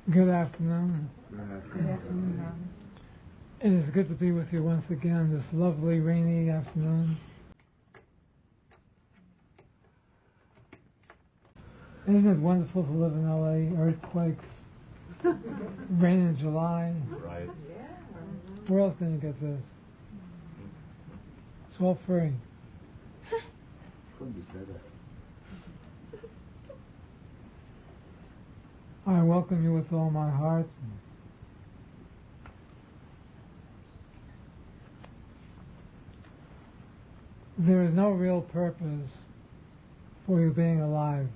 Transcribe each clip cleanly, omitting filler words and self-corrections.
Good afternoon. Good afternoon. It is good to be with you once again this lovely rainy afternoon. Isn't it wonderful to live in LA? Earthquakes, rain in July. Right. Where else can you get this? It's all free. Couldn't be better. I welcome you with all my heart. There is no real purpose for you being alive.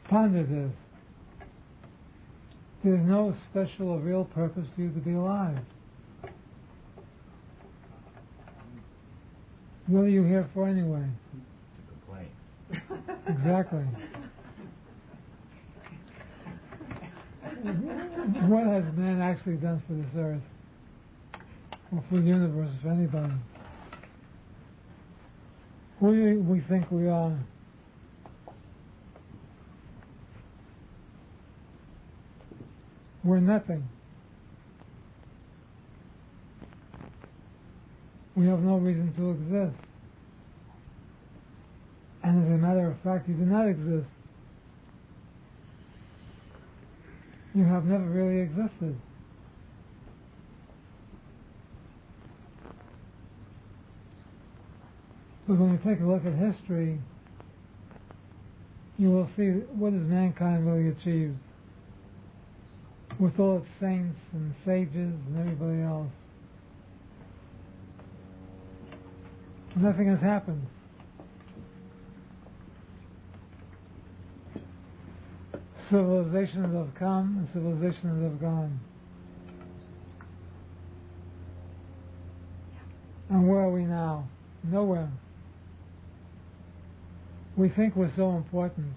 Ponder this. There's no special or real purpose for you to be alive. What are you here for anyway? To complain. Exactly. What has man actually done for this earth? Or for the universe, for anybody? Who do we think we are? We're nothing. We have no reason to exist. And as a matter of fact, you do not exist. You have never really existed. But when you take a look at history, you will see what has mankind really achieved. With all its saints and sages and everybody else. Nothing has happened. Civilizations have come and civilizations have gone. And where are we now? Nowhere. We think we're so important.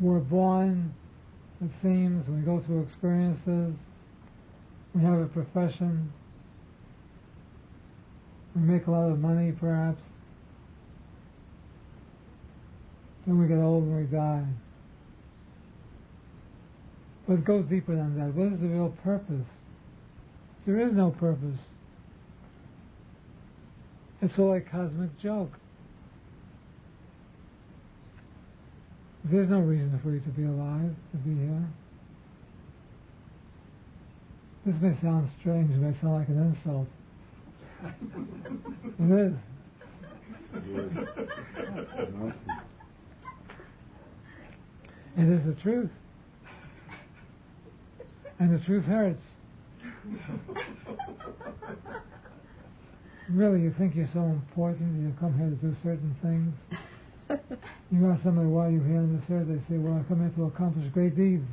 We're born, it seems, we go through experiences, we have a profession, we make a lot of money perhaps, then we get old and we die. But it goes deeper than that. What is the real purpose? There is no purpose. It's all a cosmic joke. There's no reason for you to be alive, to be here. This may sound strange, it may sound like an insult. It is. It is the truth. And the truth hurts. Really, you think you're so important, you come here to do certain things. You ask somebody, why are you here on this earth? They say, well, I come here to accomplish great deeds.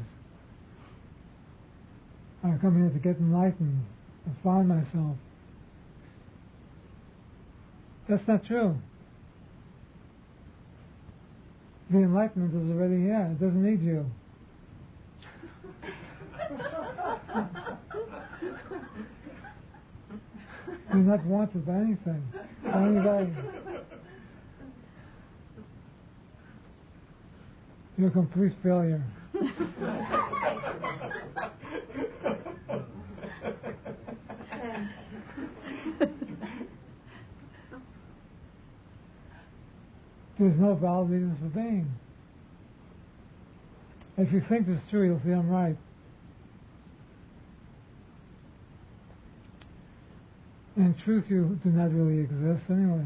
I come here to get enlightened, to find myself. That's not true. The enlightenment is already here. It doesn't need you. You're not wanted by anything, by anybody. You're a complete failure. There's no valid reasons for being. If you think this is true, you'll see I'm right. In truth, you do not really exist anyway.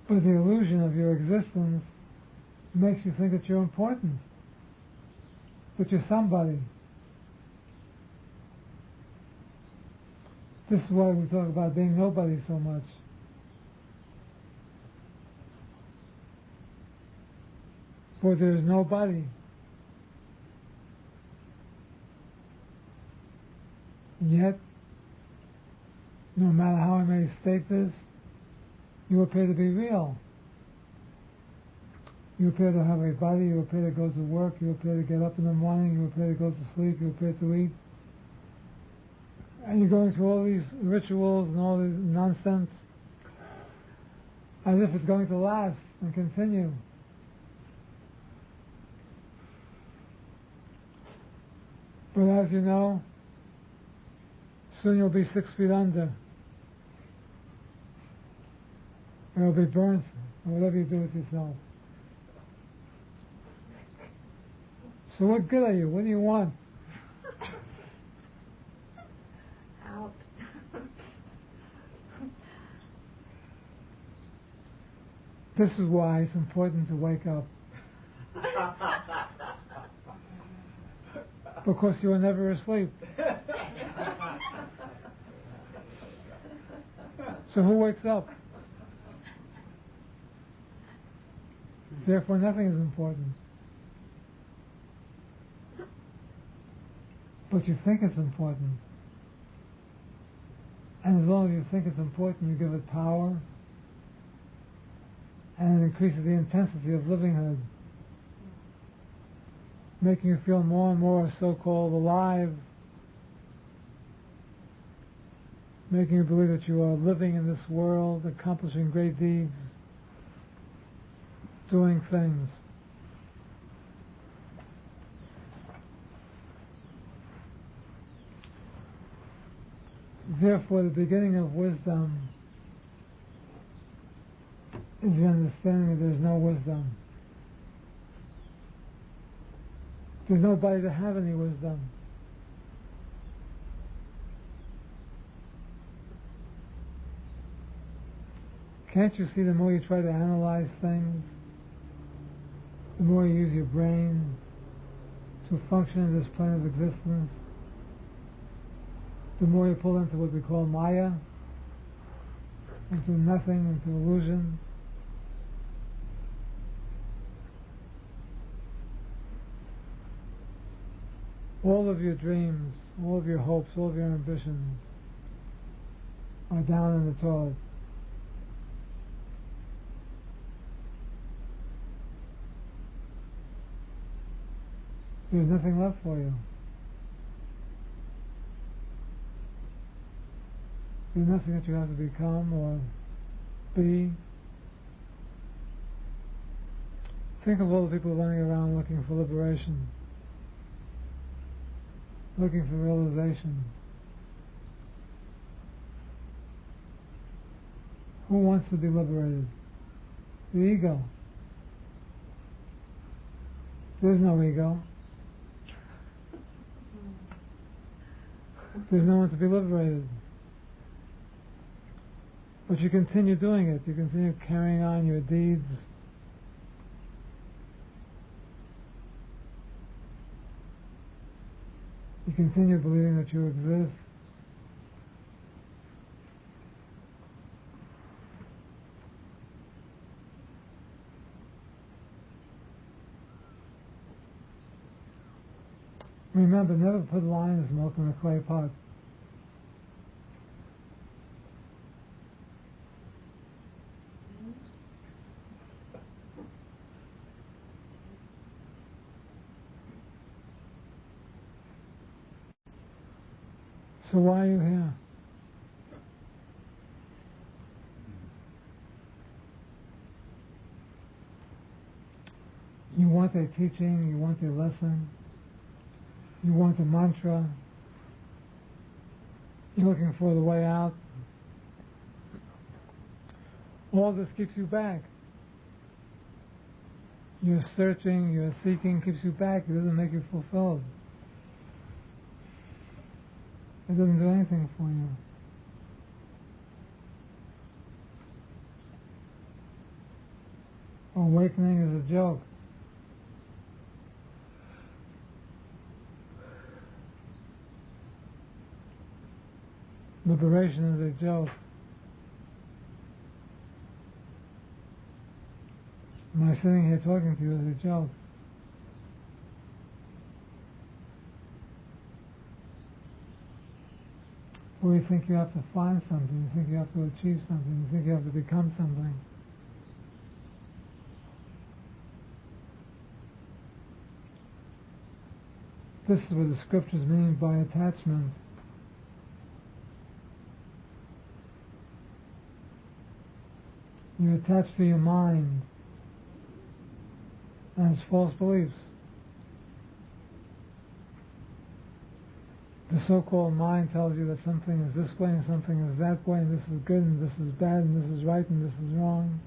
But the illusion of your existence makes you think that you're important, that you're somebody. This is why we talk about being nobody so much. For there is nobody. Yet No matter how I may state this, you appear to be real. You appear to have a body, you appear to go to work, you appear to get up in the morning, you appear to go to sleep, you appear to eat. And you're going through all these rituals and all this nonsense as if it's going to last and continue. But as you know, soon you'll be 6 feet under. Or you'll be burnt, or whatever you do with yourself. So what good are you? What do you want? Out. This is why it's important to wake up. Because you are never asleep. So who wakes up? Therefore nothing is important. But you think it's important. And as long as you think it's important, you give it power, and it increases the intensity of livinghood, making you feel more and more so-called alive, making you believe that you are living in this world, accomplishing great deeds, doing things. Therefore, the beginning of wisdom is the understanding that there's no wisdom. There's nobody to have any wisdom. Can't you see the more you try to analyze things, the more you use your brain to function in this plane of existence, the more you pull into what we call Maya, into nothing, into illusion. All of your dreams, all of your hopes, all of your ambitions are down in the toilet. There's nothing left for you. There's nothing that you have to become or be. Think of all the people running around looking for liberation, looking for realization. Who wants to be liberated? The ego. There's no ego. There's no one to be liberated. But you continue doing it. You continue carrying on your deeds. You continue believing that you exist. Remember, never put lion's milk in a clay pot. So why are you here? You want a teaching, you want a lesson, you want a mantra, you're looking for the way out. All this keeps you back. You're searching, you're seeking, keeps you back. It doesn't make you fulfilled. It doesn't do anything for you. Awakening is a joke. Liberation is a joke. My sitting here talking to you is a joke. Or you think you have to find something, you think you have to achieve something, you think you have to become something. This is what the scriptures mean by attachment. You attach to your mind and its false beliefs. The so-called mind tells you that something is this way and something is that way, and this is good and this is bad and this is right and this is wrong.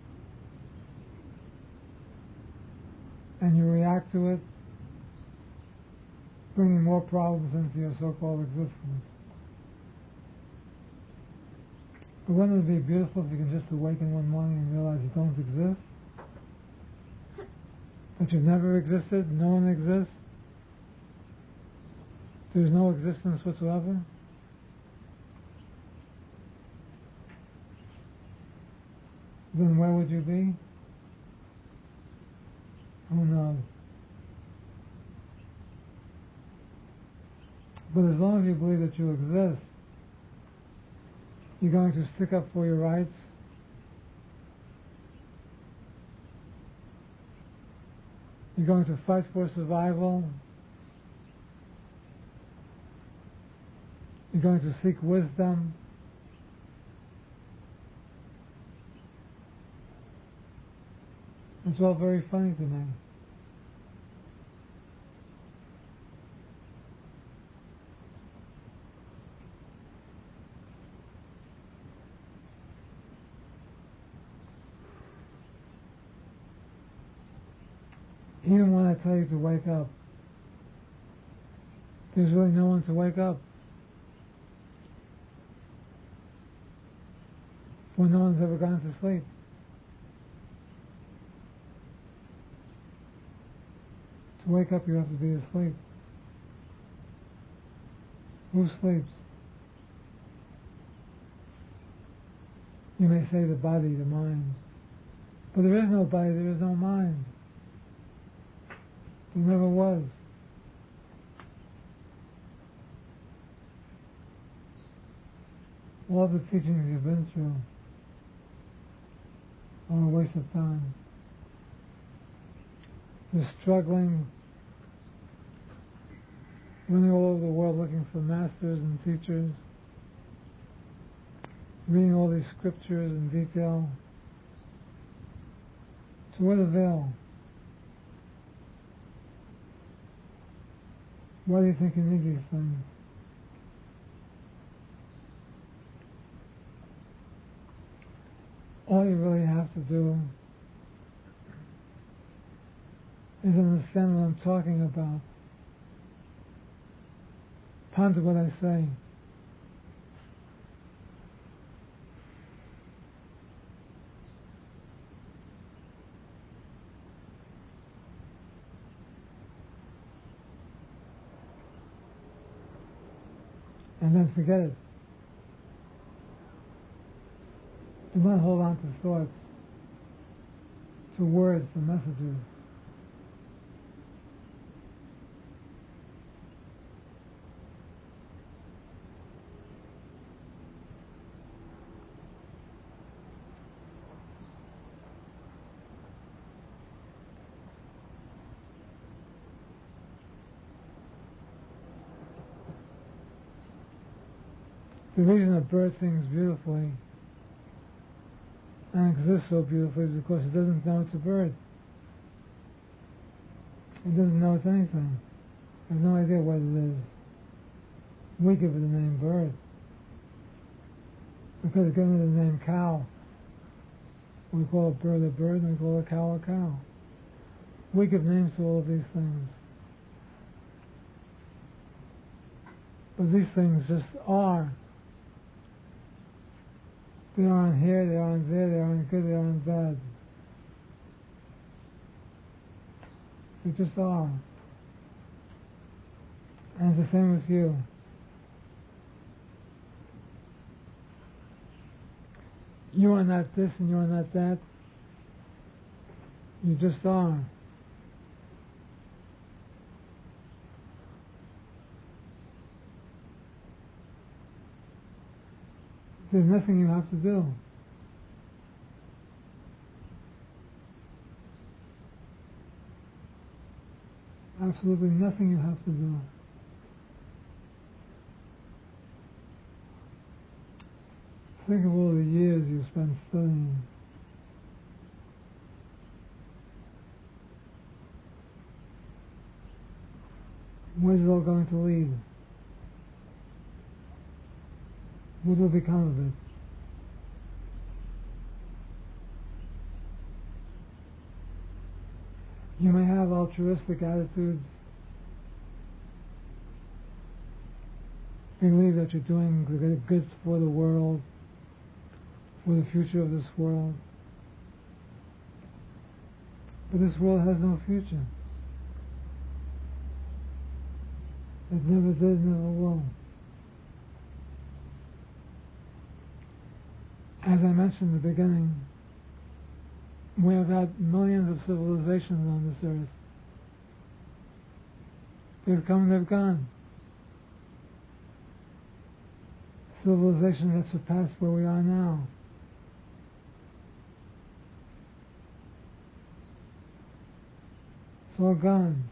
And you react to it, bringing more problems into your so-called existence. But wouldn't it be beautiful if you can just awaken one morning and realize you don't exist? That you've never existed, no one exists? There's no existence whatsoever? Then where would you be? Who knows? But as long as you believe that you exist, you're going to stick up for your rights, you're going to fight for survival, you're going to seek wisdom, it's all very funny to me. Even when I tell you to wake up, there's really no one to wake up. For no one's ever gone to sleep. To wake up, you have to be asleep. Who sleeps? You may say the body, the mind. But there is no body, there is no mind. There never was. All the teachings you've been through are a waste of time. You're struggling, running all over the world looking for masters and teachers, reading all these scriptures in detail. To what avail? Why do you think you need these things? All you really have to do is understand what I'm talking about. Ponder what I say. And then forget it. Do not hold on to thoughts, to words, to messages. The reason a bird sings beautifully and exists so beautifully is because it doesn't know it's a bird. It doesn't know it's anything. It has no idea what it is. We give it the name bird because it's given it the name cow. We call a bird, and we call a cow. We give names to all of these things. But these things just are. They aren't here, they aren't there, they aren't good, they aren't bad. They just are. And it's the same with you. You are not this and you are not that. You just are. There's nothing you have to do. Absolutely nothing you have to do. Think of all the years you spent studying. Where's it all going to lead? What will become of it? You may have altruistic attitudes, believe that you're doing the good for the world, for the future of this world. But this world has no future. It never did, never will. As I mentioned in the beginning, we have had millions of civilizations on this earth. They've come, they've gone. Civilization that surpassed where we are now. It's all gone.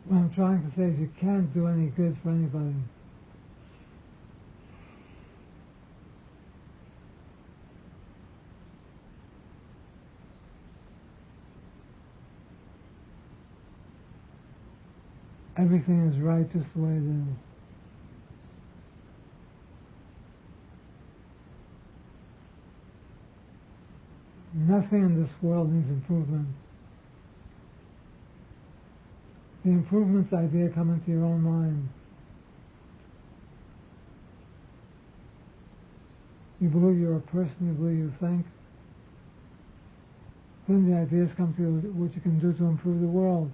What I'm trying to say is you can't do any good for anybody. Everything is right just the way it is. Nothing in this world needs improvements. The improvements idea come into your own mind. You believe you're a person, you believe you think. Then the ideas come to you what you can do to improve the world.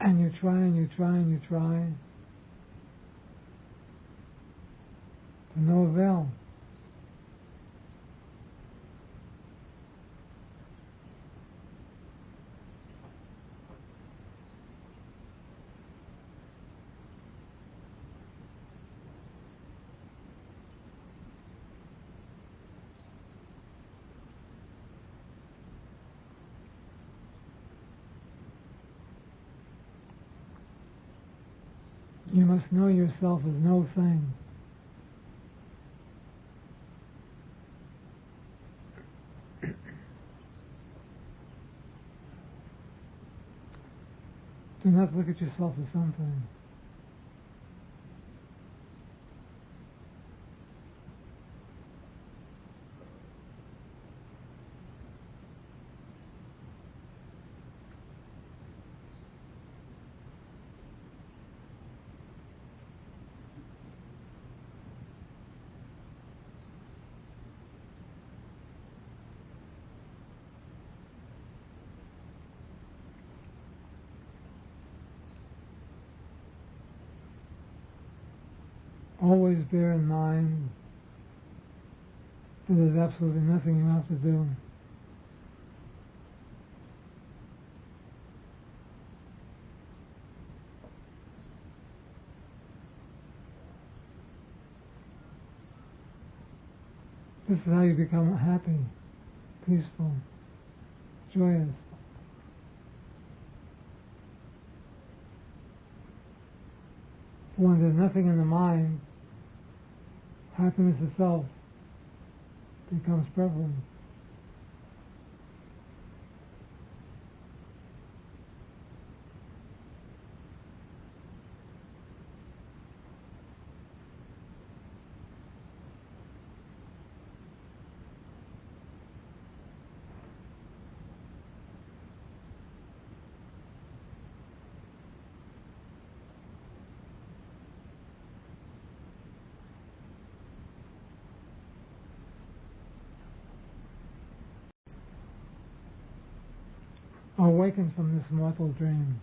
And you try and you try and you try. To no avail. You must know yourself as no thing. Do not look at yourself as something. Always bear in mind that there's absolutely nothing you have to do. This is how you become happy, peaceful, joyous. When there's nothing in the mind, happiness itself becomes prevalent. Awaken from this mortal dream.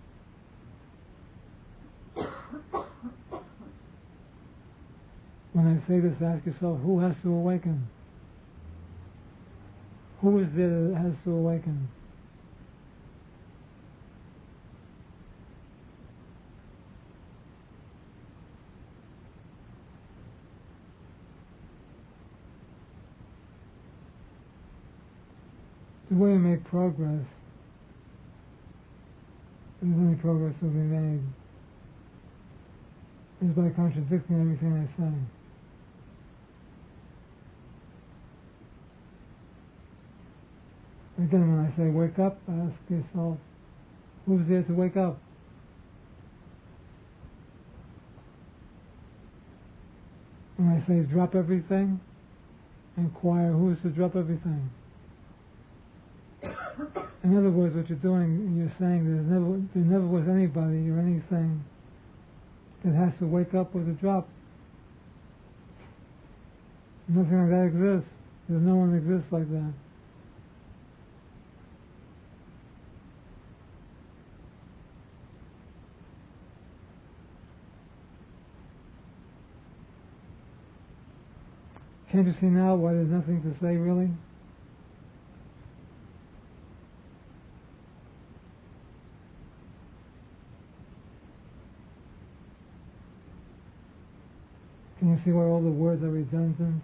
When I say this, ask yourself, who has to awaken? Who is there that has to awaken? the way you make progress, if there's any progress to be made, is by contradicting everything I say. Again, when I say wake up, ask yourself, who's there to wake up? When I say drop everything, inquire who is to drop everything. In other words, what you're doing, you're saying there never was anybody or anything that has to wake up or to drop. Nothing like that exists. There's no one that exists like that. Can't you see now why there's nothing to say, really? Can you see why all the words are redundant,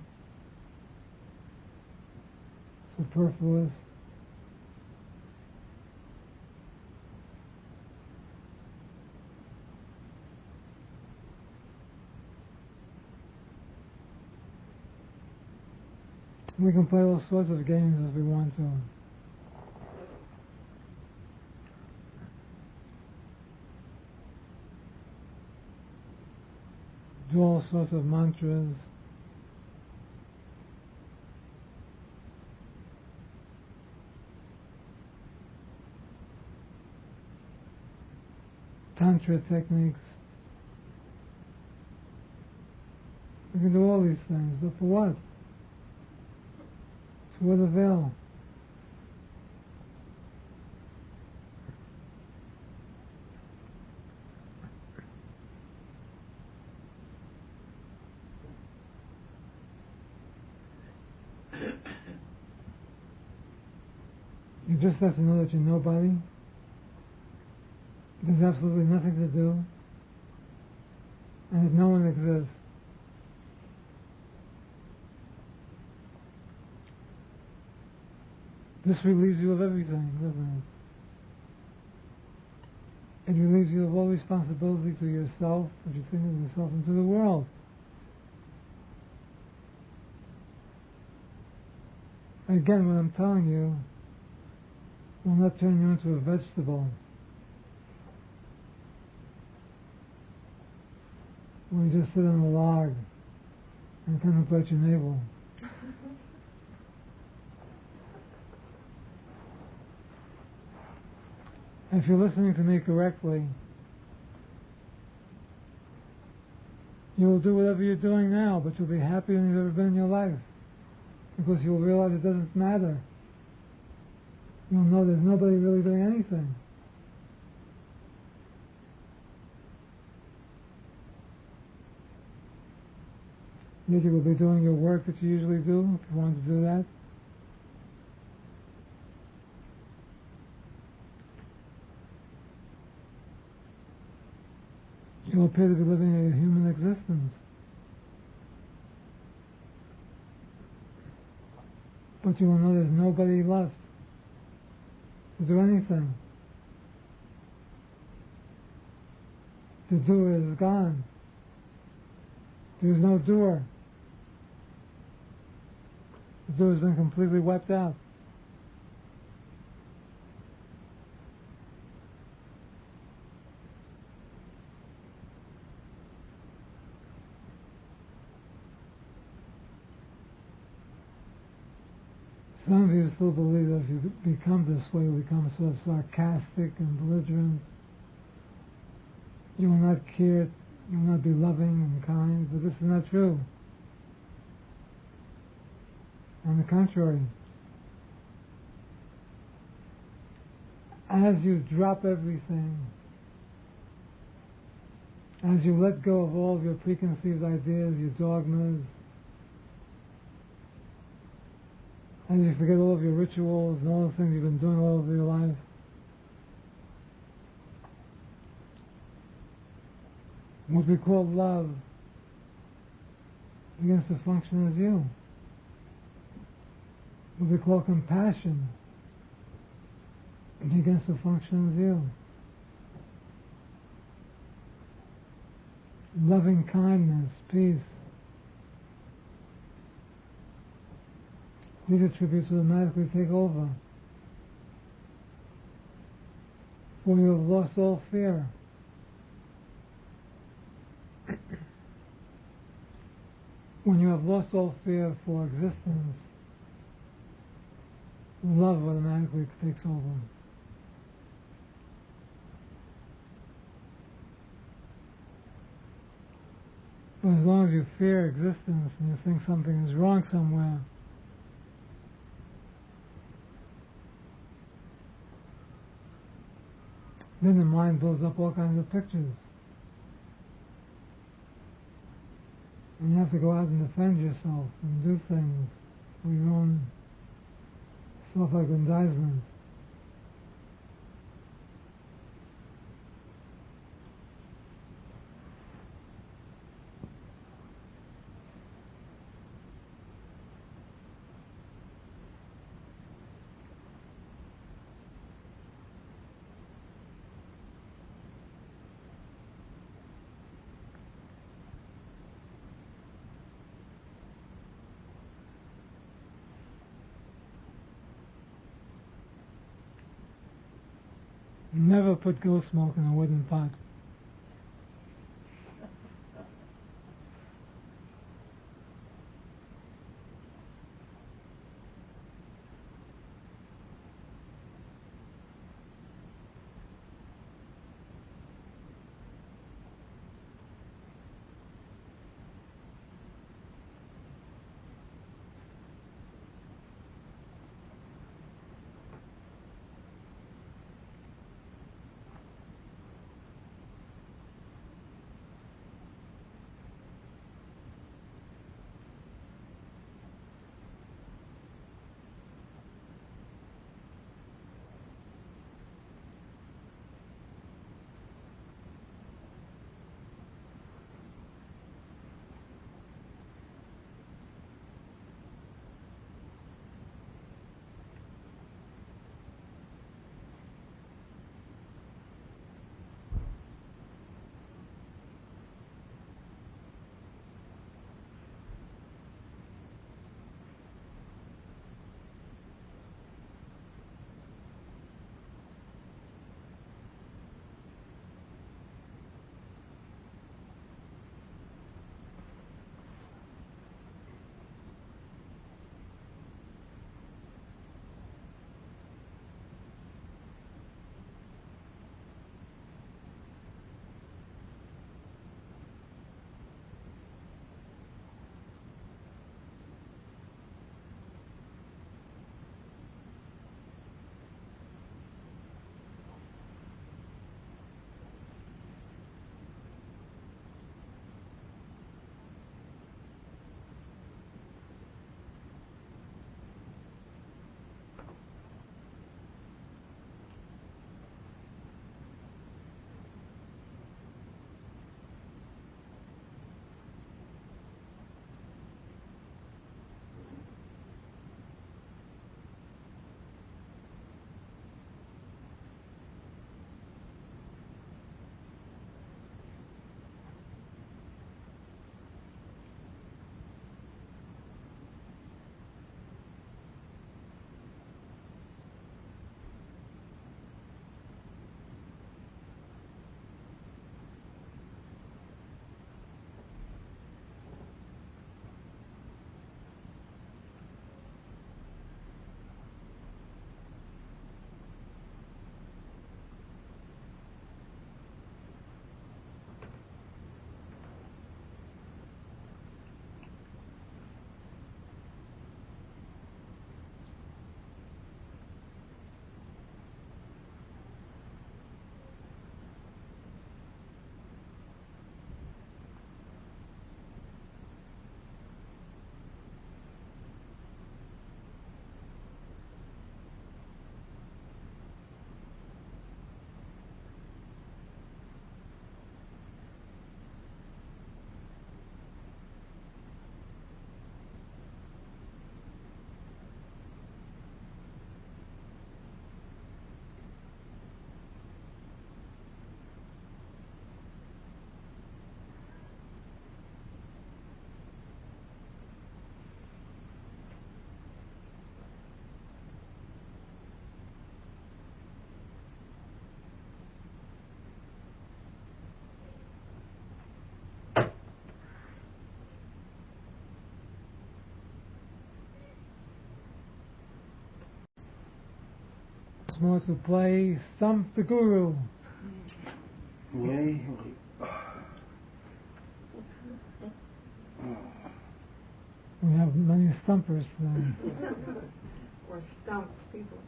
superfluous? We can play all sorts of games if we want to. Do all sorts of mantras. Tantra techniques. We can do all these things, but for what? To what avail? You just have to know that you're nobody. There's absolutely nothing to do, and that no one exists. This relieves you of everything, doesn't it? It relieves you of all responsibility to yourself, what you think of yourself, and to the world. Again, what I'm telling you will not turn you into a vegetable. Where you just sit on a log and contemplate your navel. If you're listening to me correctly, you will do whatever you're doing now, but you'll be happier than you've ever been in your life, because you'll realize it doesn't matter. You'll know there's nobody really doing anything. Yet you will be doing your work that you usually do, if you want to do that. You will appear to be living a human existence. But you will know there's nobody left to do anything. The doer is gone. There's no doer. The doer has been completely wiped out. Some of you still believe that if you become this way, you become sort of sarcastic and belligerent. You will not care, you will not be loving and kind, but this is not true. On the contrary, as you drop everything, as you let go of all of your preconceived ideas, your dogmas, as you forget all of your rituals and all the things you've been doing all over your life, what we call love begins to function as you. What we call compassion begins to function as you. Loving kindness, peace. These attributes automatically take over. For you have lost all fear. When you have lost all fear for existence, love automatically takes over. But as long as you fear existence and you think something is wrong somewhere, then the mind builds up all kinds of pictures. And you have to go out and defend yourself and do things for your own self-aggrandizement. Never put ghost smoke in a wooden pot. more to play Stump the Guru. Yay. We have many stumpers today. Or stump people.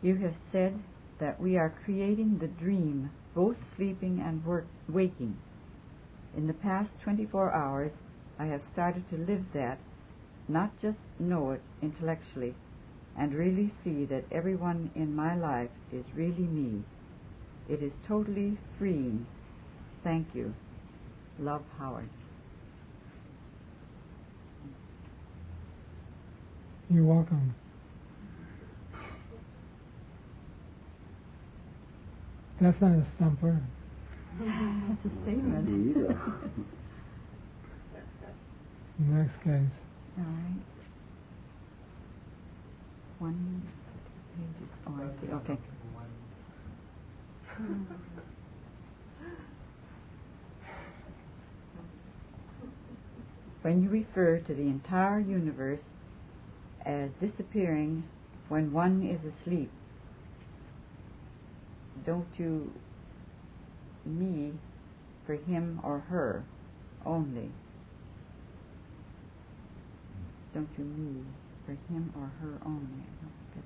You have said that we are creating the dream, both sleeping and waking. In the past 24 hours, I have started to live that, not just know it intellectually, and really see that everyone in my life is really me. It is totally freeing. Thank you. Love, Howard. You're welcome. That's not a stumper. That's a statement. Next case. All right. One page. Oh, I see. Okay. When you refer to the entire universe as disappearing when one is asleep, don't you me for him or her only? Don't you me for him or her only? I don't get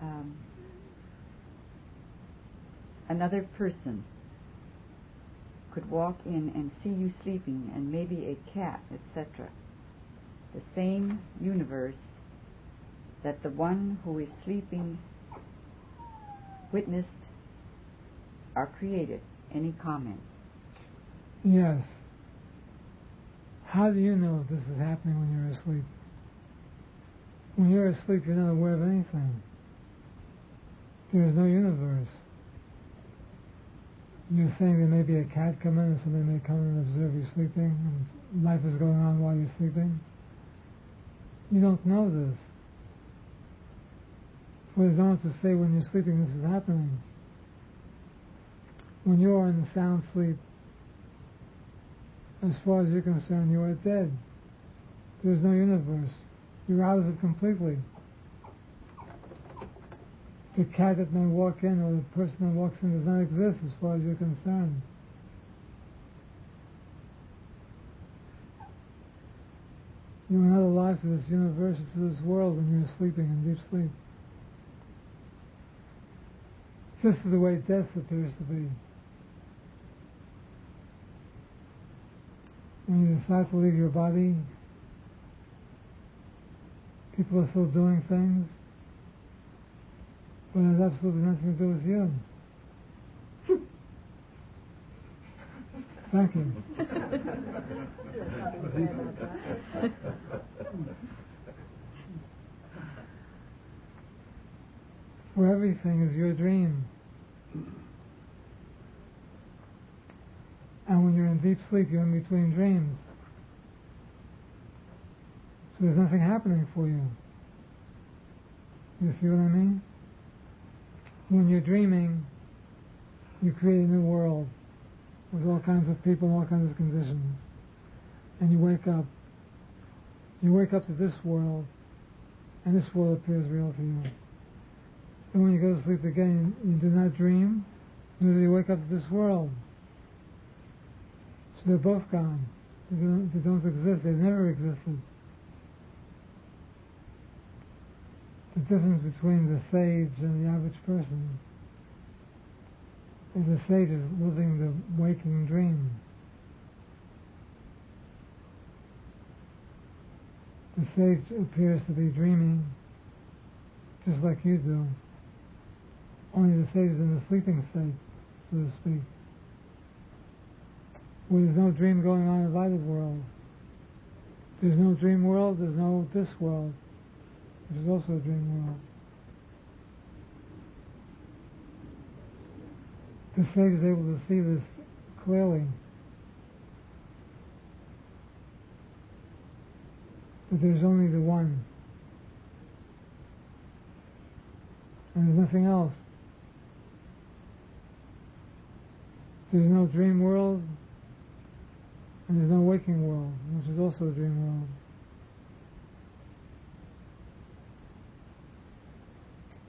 that. Another person could walk in and see you sleeping, and maybe a cat, etc. The same universe that the one who is sleeping witnessed are created. Any comments? Yes. How do you know this is happening when you're asleep? When you're asleep, you're not aware of anything. There is no universe. You're saying there may be a cat come in, and somebody may come and observe you sleeping, and life is going on while you're sleeping. You don't know this. For there's no one to say when you're sleeping this is happening. When you are in sound sleep, as far as you're concerned, you are dead. There's no universe. You're out of it completely. The cat that may walk in or the person that walks in does not exist as far as you're concerned. You are not alive to this universe, to this world when you're sleeping in deep sleep. This is the way death appears to be. When you decide to leave your body, people are still doing things, but it has absolutely nothing to do with you. Thank you. For everything is your dream. And when you're in deep sleep, you're in between dreams. So there's nothing happening for you. You see what I mean? When you're dreaming, you create a new world with all kinds of people and all kinds of conditions. And you wake up. You wake up to this world, and this world appears real to you. And when you go to sleep again, you do not dream, nor do you wake up to this world. So they're both gone. They don't exist. They've never existed. The difference between the sage and the average person is the sage is living the waking dream. The sage appears to be dreaming just like you do. Only the sage is in the sleeping state, so to speak. Where there's no dream going on in either world. There's no dream world, there's no this world, which is also a dream world. The sage is able to see this clearly. That there's only the one. And there's nothing else. There's no dream world, and there's no waking world, which is also a dream world.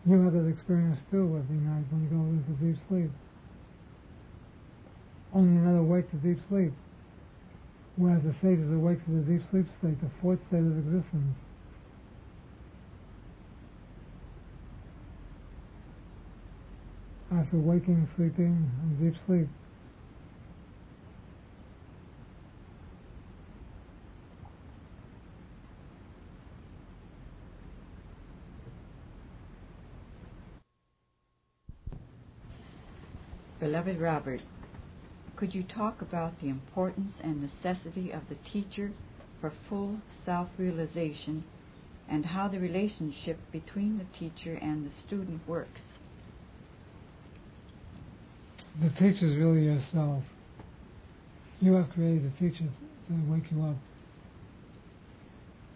You have that experience too every night when you go into deep sleep. Only another awake to deep sleep. Whereas the sage is awake to the deep sleep state, the fourth state of existence. After waking, sleeping, and deep sleep. Beloved Robert, could you talk about the importance and necessity of the teacher for full self-realization and how the relationship between the teacher and the student works? The teacher is really yourself. You have created the teacher to wake you up.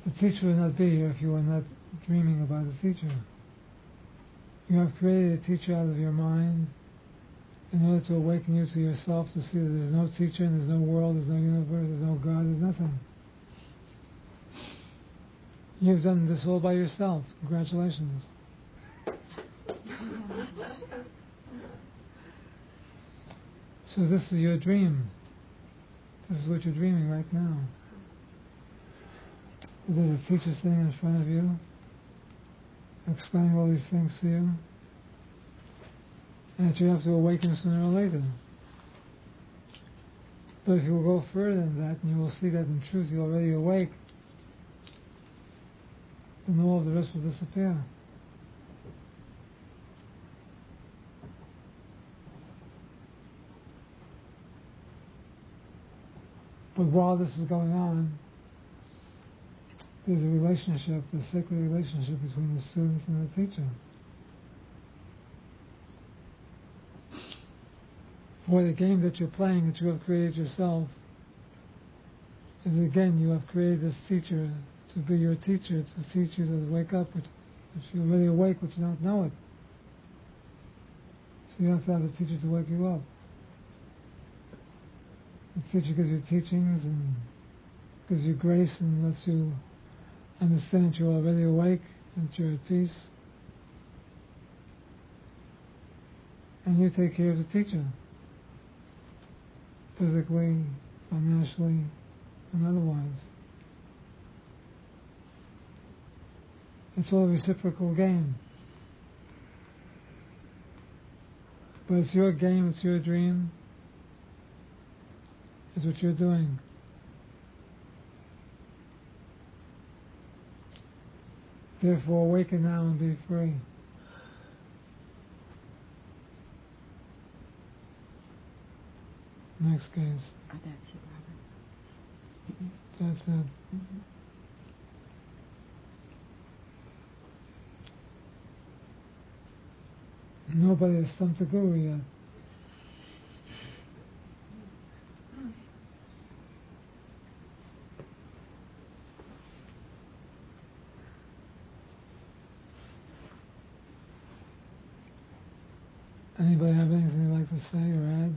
The teacher would not be here if you were not dreaming about the teacher. You have created a teacher out of your mind in order to awaken you to yourself, to see that there's no teacher, and there's no world, there's no universe, there's no God, there's nothing. You've done this all by yourself. Congratulations. So this is your dream. This is what you're dreaming right now. There's a teacher sitting in front of you, explaining all these things to you, and that you have to awaken sooner or later. But if you will go further than that, and you will see that in truth you're already awake, then all of the rest will disappear. But while this is going on, there's a relationship, a sacred relationship between the students and the teacher. For the game that you're playing, that you have created yourself, is again, you have created this teacher to be your teacher, to teach you to wake up, which you're really awake, but you don't know it. So you have to have a teacher to wake you up. The teacher gives you teachings and gives you grace and lets you understand that you're already awake and that you're at peace. And you take care of the teacher, physically, financially, and otherwise. It's all a reciprocal game. But it's your game, it's your dream. Is what you're doing. Therefore, awaken now and be free. Next case. Oh, that's it, Robert. That's it. Nobody has stumped the Guru yet. Anybody have anything they'd like to say or add?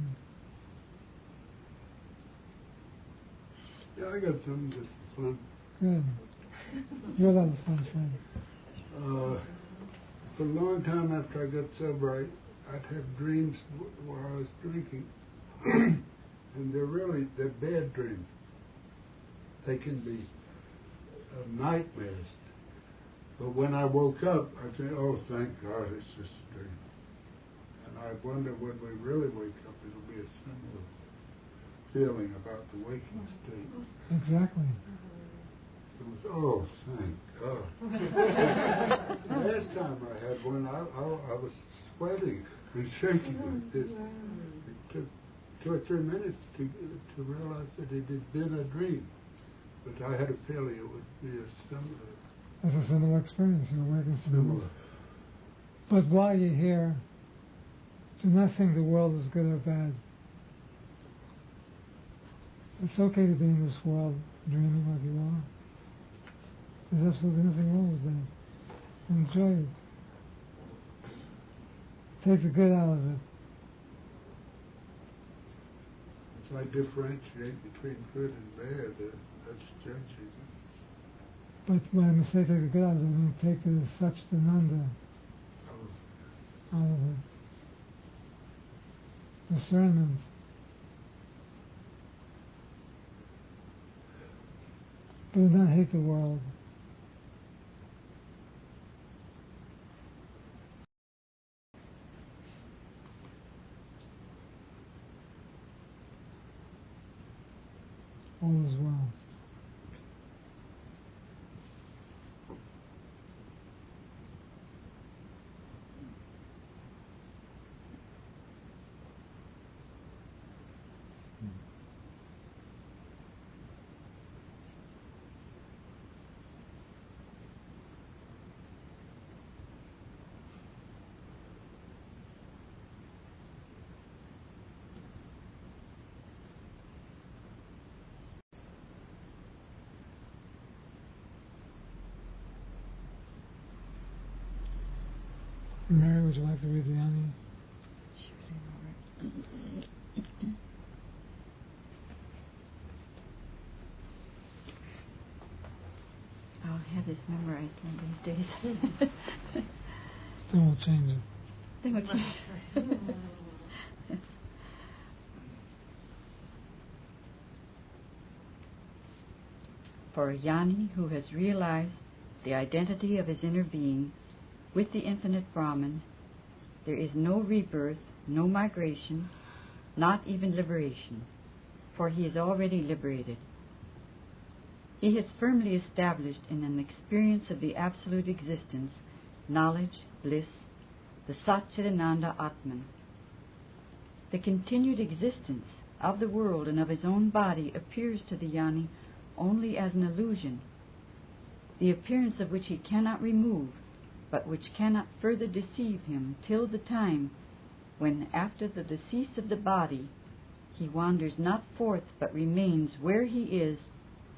Yeah, I got something just fun. Good. You're a lot of fun, friend. For a long time after I got sober, I'd have dreams where I was drinking. And they're bad dreams. They can be nightmares. But when I woke up, I'd say, oh, thank God, it's just a dream. And I wonder when we really wake up, it'll be a similar feeling about the waking state. Exactly. It was, oh, thank God. Last time I had one, I was sweating and shaking like this. It took 2 or 3 minutes to realize that it had been a dream. But I had a feeling it would be a similar. That's a similar experience. You're awakened to Similar. this. But while you're here, do not think the world is good or bad. It's okay to be in this world dreaming like you are. There's absolutely nothing wrong with that. Enjoy it. Take the good out of it. I differentiate between good and bad, that's judging. But by mistake I get out of it, I mean take it as Satchitananda out of it. Discernment. But do not hate the world. All is well. Mary, would you like to read the Jnani? I'll have this memorized one of these days. Then we'll change it. Then we'll change it. For a Jnani who has realized the identity of his inner being with the infinite Brahman, there is no rebirth, no migration, not even liberation, for he is already liberated. He has firmly established in an experience of the absolute existence, knowledge, bliss, the Satchitananda Atman. The continued existence of the world and of his own body appears to the Jnani only as an illusion, the appearance of which he cannot remove, but which cannot further deceive him till the time when, after the decease of the body, he wanders not forth but remains where he is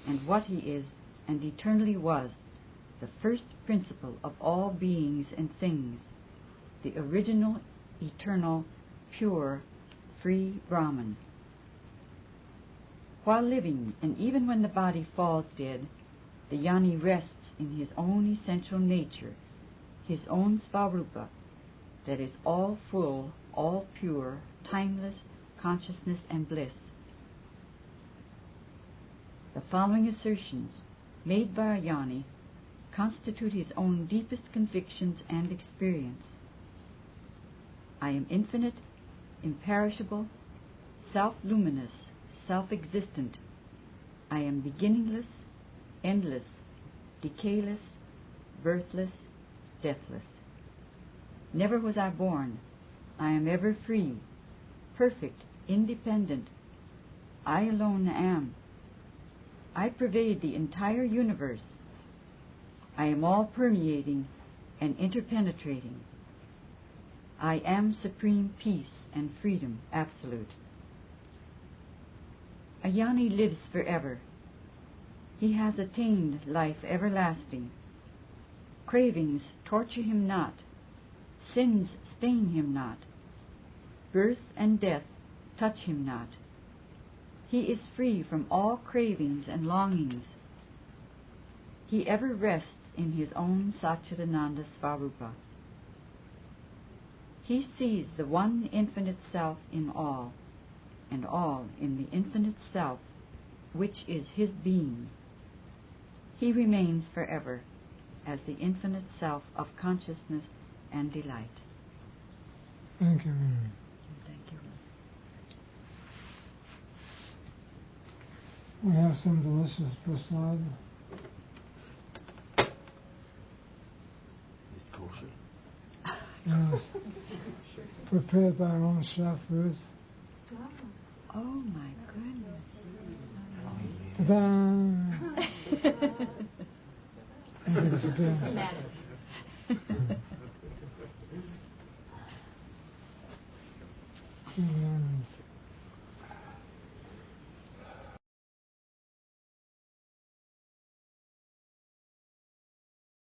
and what he is and eternally was, the first principle of all beings and things, the original, eternal, pure, free Brahman. While living, and even when the body falls dead, the Jnani rests in his own essential nature, his own Svarupa, that is all full, all pure, timeless consciousness and bliss. The following assertions, made by a Jnani, constitute his own deepest convictions and experience. I am infinite, imperishable, self-luminous, self-existent. I am beginningless, endless, decayless, birthless, deathless. Never was I born. I am ever free, perfect, independent. I alone am. I pervade the entire universe. I am all-permeating and interpenetrating. I am supreme peace and freedom absolute. A Jnani lives forever. He has attained life everlasting. Cravings torture him not. Sins stain him not. Birth and death touch him not. He is free from all cravings and longings. He ever rests in his own Satchitananda Svarupa. He sees the one infinite self in all, and all in the infinite self, which is his being. He remains forever as the infinite self of consciousness and delight. Thank you, Mary. Thank you. We have some delicious prasad. It's kosher. Yes. Prepared by our own chef, Ruth. Oh my goodness. Ta-da! Thank you, Sophia. Jnani.